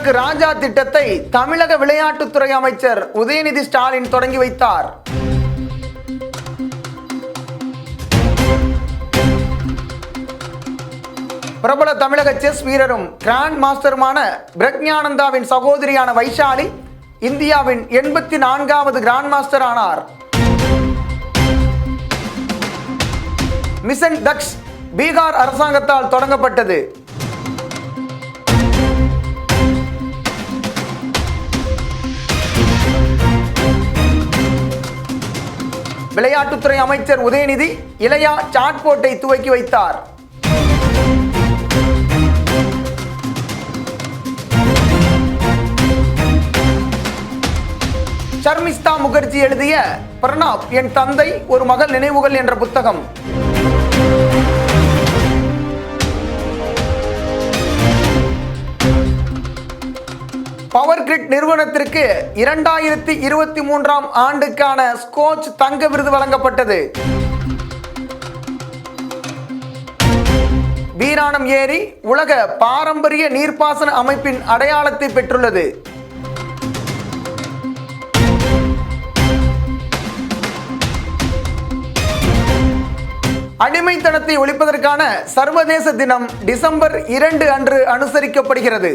உனக்கு ராஜா திட்டத்தை தமிழக விளையாட்டுத்துறை அமைச்சர் உதயநிதி ஸ்டாலின் தொடங்கி வைத்தார். பிரபல தமிழக செஸ் வீரரும் கிராண்ட் மாஸ்டருமான பிரக்ஞானந்தாவின் சகோதரியான வைஷாலி இந்தியாவின் 84வது கிராண்ட் மாஸ்டர் ஆனார். மிஷன் தக்ஷ் பீகார் அரசாங்கத்தால் தொடங்கப்பட்டது. விளையாட்டுத்துறை அமைச்சர் உதயநிதி இளையா சாட்போர்ட்டை துவக்கி வைத்தார். ஷர்மிஸ்தா முகர்ஜி எழுதிய பிரணாப் என் தந்தை ஒரு மகள் நினைவுகள் என்ற புத்தகம். பவர் கிரிட் நிறுவனத்திற்கு 2023ஆம் ஆண்டுக்கான ஸ்கோச் தங்க விருது வழங்கப்பட்டது. வீராணம் ஏரி உலக பாரம்பரிய நீர்ப்பாசன அமைப்பின் அடையாளத்தை பெற்றுள்ளது. அடிமைத்தனத்தை ஒழிப்பதற்கான சர்வதேச தினம் டிசம்பர் 2 அன்று அனுசரிக்கப்படுகிறது.